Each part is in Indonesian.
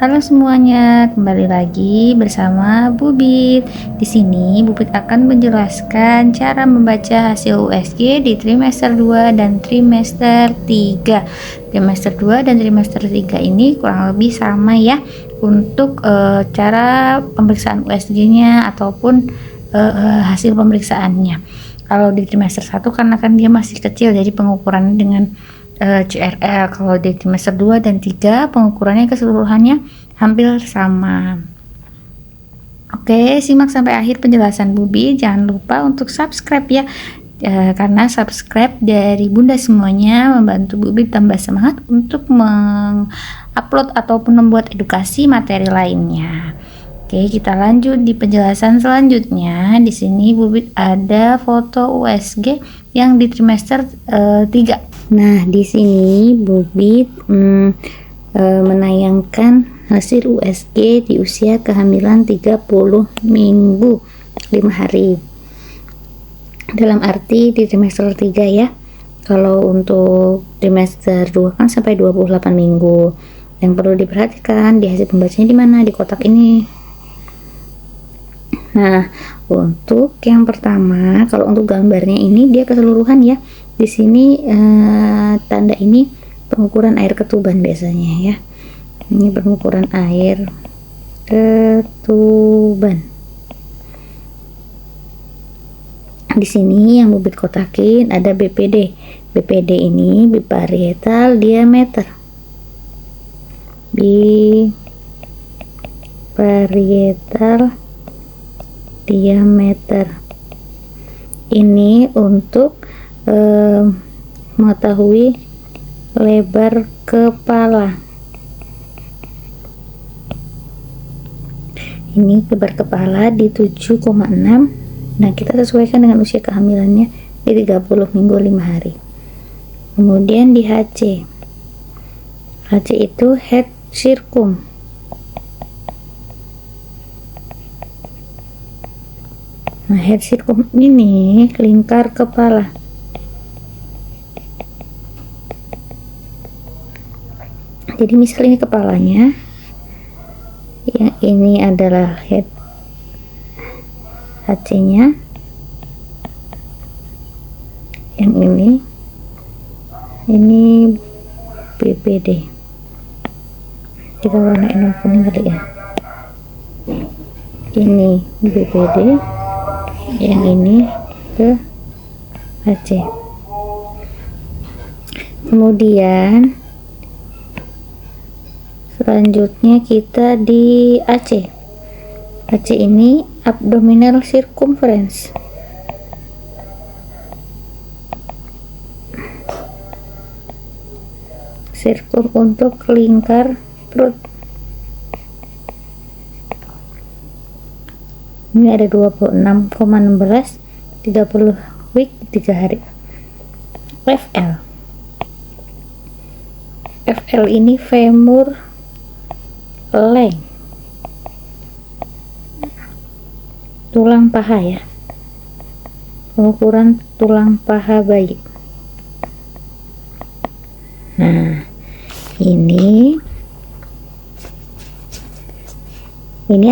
Halo semuanya, kembali lagi bersama Bubit. Di sini Bubit akan menjelaskan cara membaca hasil USG di trimester 2 dan trimester 3. Trimester 2 dan trimester 3 ini kurang lebih sama ya untuk cara pemeriksaan USG-nya ataupun hasil pemeriksaannya. Kalau di trimester 1 karena kan dia masih kecil, jadi pengukurannya dengan CRL. Kalau di trimester 2 dan 3 pengukurannya keseluruhannya hampir sama. Oke, simak sampai akhir penjelasan Bubi. Jangan lupa untuk subscribe ya, karena subscribe dari Bunda semuanya membantu Bubi tambah semangat untuk mengupload ataupun membuat edukasi materi lainnya. Oke, kita lanjut di penjelasan selanjutnya. Di sini Bubit ada foto USG yang di trimester 3. Nah, di sini Bubit menayangkan hasil USG di usia kehamilan 30 minggu 5 hari. Dalam arti di trimester 3 ya. Kalau untuk trimester 2 kan sampai 28 minggu. Yang perlu diperhatikan di hasil pembacanya di mana? Di kotak ini. Nah, untuk yang pertama, kalau untuk gambarnya ini dia keseluruhan ya. Di sini tanda ini pengukuran air ketuban biasanya ya. Ini pengukuran air ketuban. Di sini yang Bubit kotakin ada BPD. BPD ini biparietal diameter. Biparietal diameter. Ini untuk mengetahui lebar kepala. Ini lebar kepala di 7,6. Nah, kita sesuaikan dengan usia kehamilannya di 30 minggu 5 hari. Kemudian di HC. HC itu head circum. Nah, head circum ini lingkar kepala. Jadi misal ini kepalanya, yang ini adalah head HC-nya, yang ini BPD. Kita warnain kuning kali ya. Ini BPD, yang ini ke HC. Kemudian selanjutnya kita di AC. AC ini abdominal circumference. Circum untuk lingkar perut. Ini ada 26,16, 30 week 3 hari. FL. FL ini femur length. Tulang paha ya. Pengukuran tulang paha bayi. Nah, ini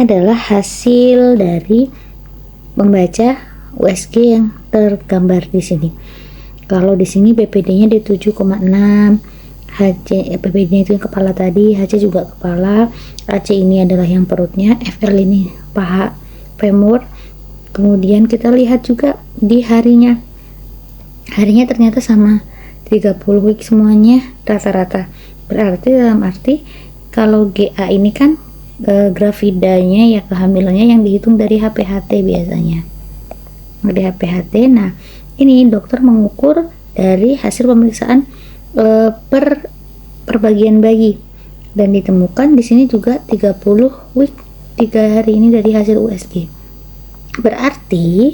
adalah hasil dari membaca USG yang tergambar di sini. Kalau di sini BPD-nya di 7,6, HC BPD-nya itu yang kepala tadi, HC juga kepala, AC ini adalah yang perutnya, FL ini paha femur. Kemudian kita lihat juga di harinya. Harinya ternyata sama 30 week semuanya rata-rata. Berarti dalam arti kalau GA ini kan gravidanya ya, kehamilannya yang dihitung dari HPHT biasanya. Dari HPHT. Nah, ini dokter mengukur dari hasil pemeriksaan per bagian bayi, dan ditemukan di sini juga 30 week 3 hari ini dari hasil USG. Berarti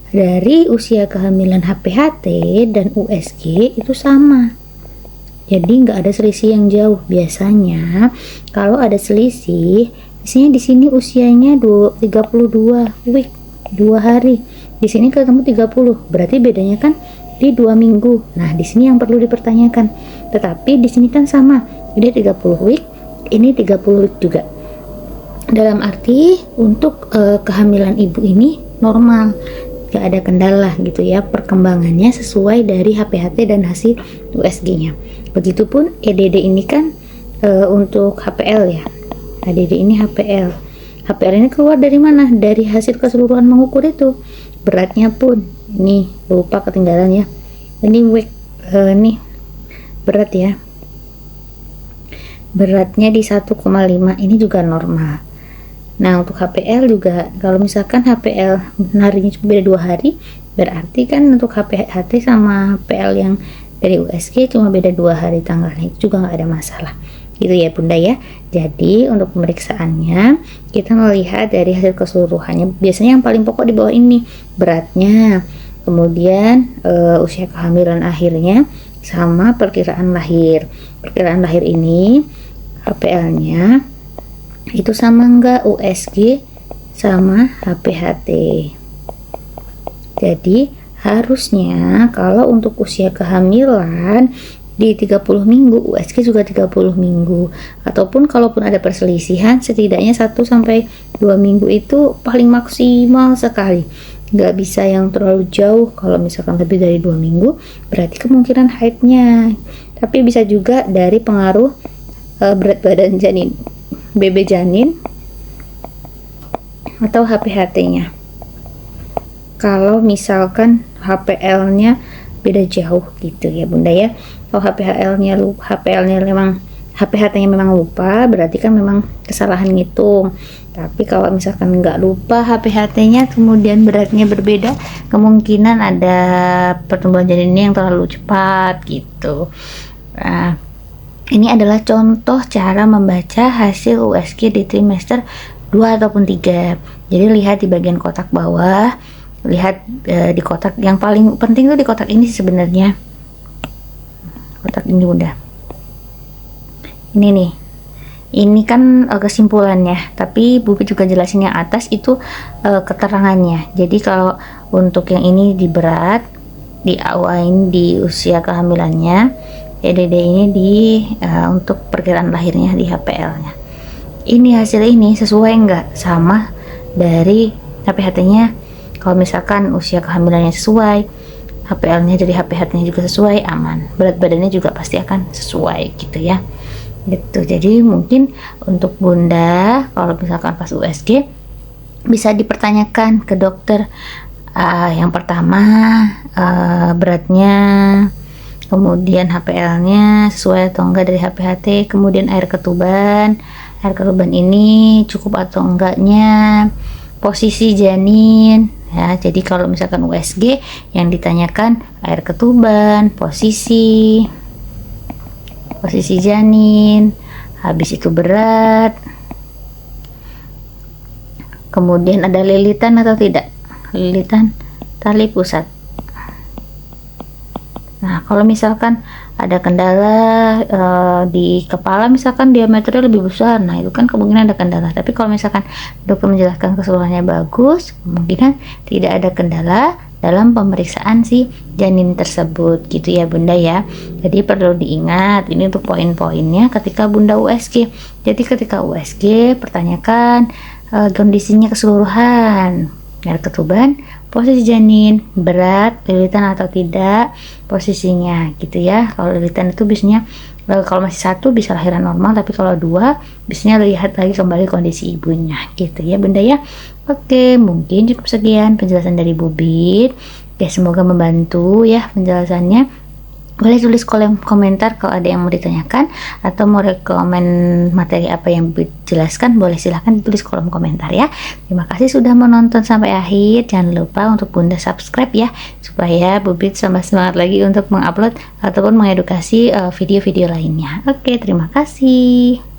dari usia kehamilan HPHT dan USG itu sama. Jadi nggak ada selisih yang jauh. Biasanya kalau ada selisih, biasanya di sini usianya 32 week 2 hari. Di sini ketemu 30. Berarti bedanya kan di 2 minggu. Nah, di sini yang perlu dipertanyakan. Tetapi di sini kan sama. Jadi 30 week ini 30 week juga. Dalam arti untuk kehamilan ibu ini normal, gak ada kendala gitu ya, perkembangannya sesuai dari HPHT dan hasil USG-nya. Begitupun EDD ini kan untuk HPL ya. EDD ini HPL. HPL ini keluar dari mana? Dari hasil keseluruhan mengukur itu. Beratnya pun ini lupa ketinggalan ya. Ini weight nih berat ya. Beratnya di 1,5, ini juga normal. Nah untuk HPL juga, kalau misalkan HPL harinya cuma beda 2 hari, berarti kan untuk HPHT sama HPL yang dari USG cuma beda 2 hari tanggalnya, itu juga nggak ada masalah gitu ya Bunda ya. Jadi untuk pemeriksaannya kita melihat dari hasil keseluruhannya. Biasanya yang paling pokok di bawah ini beratnya, kemudian usia kehamilan akhirnya, sama perkiraan lahir. Perkiraan lahir ini HPL-nya itu sama enggak USG sama HPHT. Jadi harusnya kalau untuk usia kehamilan di 30 minggu, USG juga 30 minggu, ataupun kalaupun ada perselisihan setidaknya 1 sampai 2 minggu itu paling maksimal sekali, nggak bisa yang terlalu jauh. Kalau misalkan lebih dari 2 minggu berarti kemungkinan haidnya, tapi bisa juga dari pengaruh berat badan janin, BB janin, atau HPHT-nya. Kalau misalkan HPL-nya beda jauh gitu ya Bunda ya. Kalau HPL-nya memang HPHT-nya memang lupa, berarti kan memang kesalahan ngitung. Tapi kalau misalkan nggak lupa HPHT-nya kemudian beratnya berbeda, kemungkinan ada pertumbuhan janinnya yang terlalu cepat gitu. Nah, ini adalah contoh cara membaca hasil USG di trimester 2 ataupun 3. Jadi lihat di bagian kotak bawah, lihat di kotak yang paling penting itu di kotak ini sebenarnya. Kotak ini udah. Ini nih. Ini kan kesimpulannya, tapi Bubi juga jelasin yang atas itu keterangannya. Jadi kalau untuk yang ini di berat, di awal di usia kehamilannya, EDD ini untuk perkiraan lahirnya di HPL-nya. Ini hasil ini sesuai enggak sama dari HPHT-nya? Kalau misalkan usia kehamilannya sesuai, HPL-nya dari HPHT-nya juga sesuai, aman. Berat badannya juga pasti akan sesuai gitu ya. Gitu. Jadi mungkin untuk Bunda kalau misalkan pas USG bisa dipertanyakan ke dokter. Yang pertama beratnya, kemudian HPL-nya sesuai atau enggak dari HPHT, kemudian air ketuban ini cukup atau enggaknya, posisi janin ya. Jadi kalau misalkan USG yang ditanyakan air ketuban, posisi janin, habis itu berat, kemudian ada lilitan atau tidak, lilitan tali pusat. Nah kalau misalkan ada kendala di kepala, misalkan diameternya lebih besar, nah itu kan kemungkinan ada kendala. Tapi kalau misalkan dokter menjelaskan keseluruhannya bagus, kemungkinan tidak ada kendala dalam pemeriksaan si janin tersebut gitu ya Bunda ya. Jadi perlu diingat, ini untuk poin-poinnya ketika Bunda USG. Jadi ketika USG pertanyakan kondisinya keseluruhan, air ketuban, posisi janin, berat, lilitan atau tidak, posisinya gitu ya. Kalau lilitan itu biasanya kalau masih 1 bisa lahiran normal, tapi kalau 2 biasanya lihat lagi kembali kondisi ibunya gitu ya Bunda ya. Oke, mungkin cukup sekian penjelasan dari Bubit ya, semoga membantu ya penjelasannya. Boleh tulis kolom komentar kalau ada yang mau ditanyakan atau mau rekomen materi apa yang Bubit jelaskan, boleh silahkan ditulis kolom komentar ya. Terima kasih sudah menonton sampai akhir. Jangan lupa untuk Bunda subscribe ya, supaya Bubit tambah semangat lagi untuk mengupload ataupun mengedukasi video-video lainnya. Oke, terima kasih.